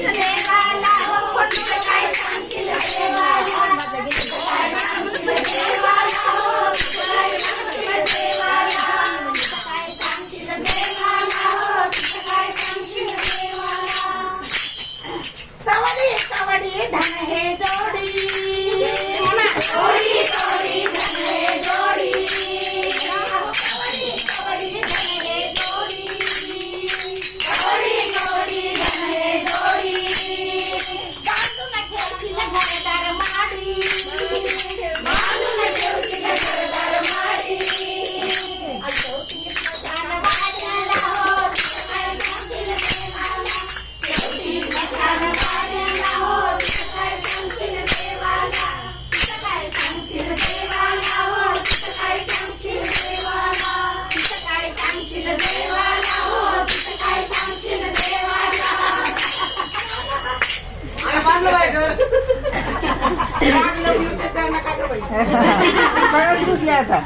सांगशील देवाला हो तुझं काय सांगशील देवाला काय सांगशील देवाला हो तुझं काय सांगशील देवाला काय सांगशील देवाला हो तुझं काय सांगशील देवाला कवडी कवडी धन हे जोडी जोडी जोडी धन हे जोडी कवडी कवडी धन हे जोडी कवडी कवडी धन हे जोडी बांधून ठेवशील घरदार माडी बांधून ठेवशील घरदार माडी शेवटी स्मशान वाड्याला हो तुझं काय सांगशील देवाला शेवटी स्मशान वाड्याला हो तुझं काय सांगशील देवाला तुझं काय सांगशील देवाला हो तुझं काय सांगशील देवाला तुझं काय सांगशील देवाला हो तुझं काय सांगशील देवाला बांधलं बाय घर सगळं घुसले आता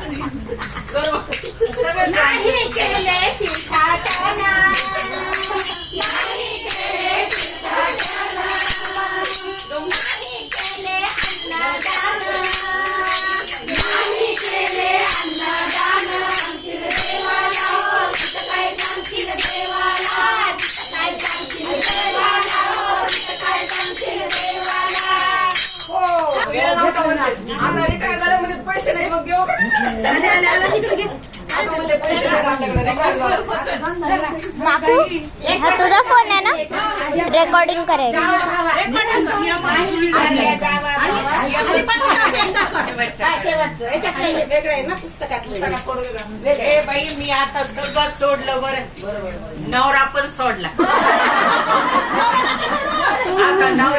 नाही केले तीर्थाटना नाही केले तीर्थाटना नाही केले अन्नदान नाही केले अन्नदान सांगशील देवाला हो तुझं काय सांगशील देवाला तुझं काय सांगशील देवाला हो तुझं काय सांगशील देवाला आता रिटायर झाल्यामध्ये पैसे नाही मग देऊ आता म्हणजे पैसे नाही आपल्याकडे रिटायर झालं काकू हा तुझा फोन आहे ना रेकॉर्डिंग करायची ए बाई मी आता सगळं सोडलं बरं नवरा पण सोडला आता नवरा